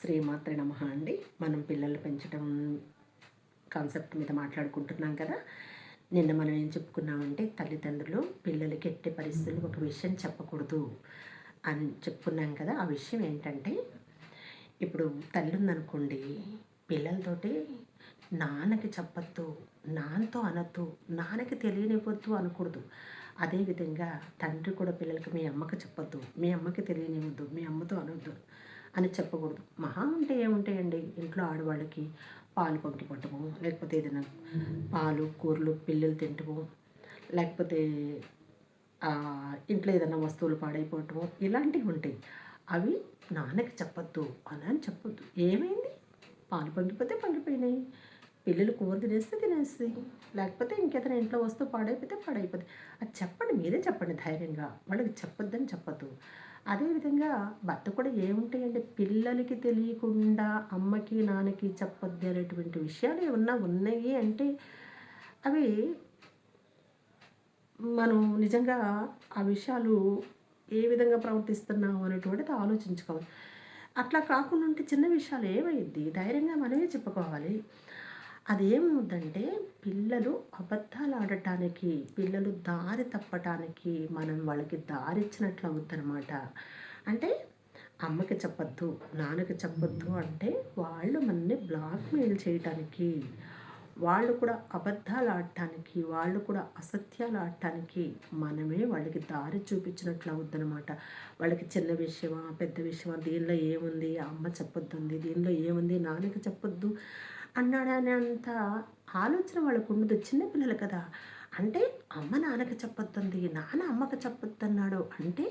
శ్రీమాత్రే నమః అండి. మనం పిల్లలు పెంచడం కాన్సెప్ట్ మీద మాట్లాడుకుంటున్నాం కదా. నిన్న మనం ఏం చెప్పుకున్నామంటే తల్లిదండ్రులు పిల్లలకి ఎట్టి పరిస్థితుల్లో ఒక విషయం చెప్పకూడదు అని చెప్పుకున్నాం కదా. ఆ విషయం ఏంటంటే, ఇప్పుడు తల్లి ఉందనుకోండి, పిల్లలతోటి నాన్నకి చెప్పొద్దు, నాన్నతో అనొద్దు, నాన్నకి తెలియనివ్వద్దు అనకూడదు. అదేవిధంగా తండ్రి కూడా పిల్లలకి మీ అమ్మకి చెప్పొద్దు, మీ అమ్మకి తెలియనివ్వద్దు, మీ అమ్మతో అనొద్దు అని చెప్పకూడదు. మహా అంటే ఏముంటాయండి, ఇంట్లో ఆడవాళ్ళకి పాలు పంకి పట్టము, లేకపోతే ఏదైనా పాలు కూరలు పిల్లలు తింటము, లేకపోతే ఇంట్లో ఏదైనా వస్తువులు పాడైపోవటము, ఇలాంటివి ఉంటాయి. అవి నాన్నకి చెప్పొద్దు అని చెప్పొద్దు. ఏమైంది, పాలు పంగిపోతే పంగిపోయినాయి, పిల్లలు కూర తినేస్తే తినేస్తాయి, లేకపోతే ఇంకేదైనా ఇంట్లో వస్తువు పాడైపోతే పాడైపోతుంది. అది చెప్పండి, మీరే చెప్పండి ధైర్యంగా. వాళ్ళకి చెప్పొద్దని చెప్పొద్దు. అదేవిధంగా భర్త కూడా ఏముంటాయండి, పిల్లలకి తెలియకుండా అమ్మకి నాన్నకి చెప్పొద్దు అనేటువంటి విషయాలు ఏమన్నా ఉన్నాయి అంటే అవి మనం నిజంగా ఆ విషయాలు ఏ విధంగా ప్రవర్తిస్తున్నాం అనేటువంటిది ఆలోచించుకోవాలి. అట్లా కాకుండా ఉంటే చిన్న విషయాలు ఏమైద్ది, ధైర్యంగా మనమే చెప్పుకోవాలి. అదేమవుద్దంటే పిల్లలు అబద్ధాలు ఆడటానికి, పిల్లలు దారి తప్పటానికి మనం వాళ్ళకి దారి ఇచ్చినట్లు అవుద్దనమాట. అంటే అమ్మకి చెప్పొద్దు, నాన్నకి చెప్పొద్దు అంటే వాళ్ళు మనల్ని బ్లాక్‌మెయిల్ చేయటానికి, వాళ్ళు కూడా అబద్ధాలు ఆడటానికి, వాళ్ళు కూడా అసత్యాలు ఆడటానికి మనమే వాళ్ళకి దారి చూపించినట్లు అవుద్దనమాట. వాళ్ళకి చిన్న విషయమా, పెద్ద విషయమా, దీనిలో ఏముంది అమ్మ చెప్పొద్దంది, దీనిలో ఏముంది నాన్నకి చెప్పొద్దు అన్నాడనేంత ఆలోచన వాళ్ళకు ఉండదు. చిన్నపిల్లలు కదా. అంటే అమ్మ నాన్నకి చెప్పొద్దంది, నాన్న అమ్మకి చెప్పొద్దన్నాడు అంటే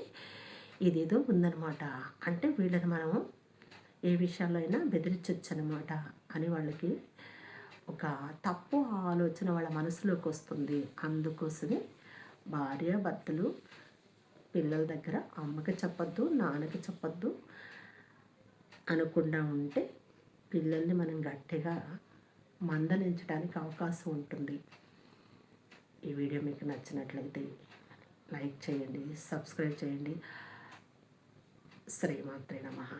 ఇదేదో ఉందనమాట. అంటే వీళ్ళని మనం ఏ విషయాల్లో అయినా బెదిరించొచ్చు అనమాట అని వాళ్ళకి ఒక తప్పు ఆలోచన వాళ్ళ మనసులోకి వస్తుంది. అందుకోసమే భార్యాభర్తలు పిల్లల దగ్గర అమ్మకి చెప్పొద్దు, నాన్నకి చెప్పొద్దు అనకుండా ఉంటే పిల్లల్ని మనం గట్టిగా మందలించడానికి అవకాశం ఉంటుంది. ఈ వీడియో మీకు నచ్చినట్లయితే లైక్ చేయండి, సబ్స్క్రైబ్ చేయండి. శ్రీమాత్రే నమః.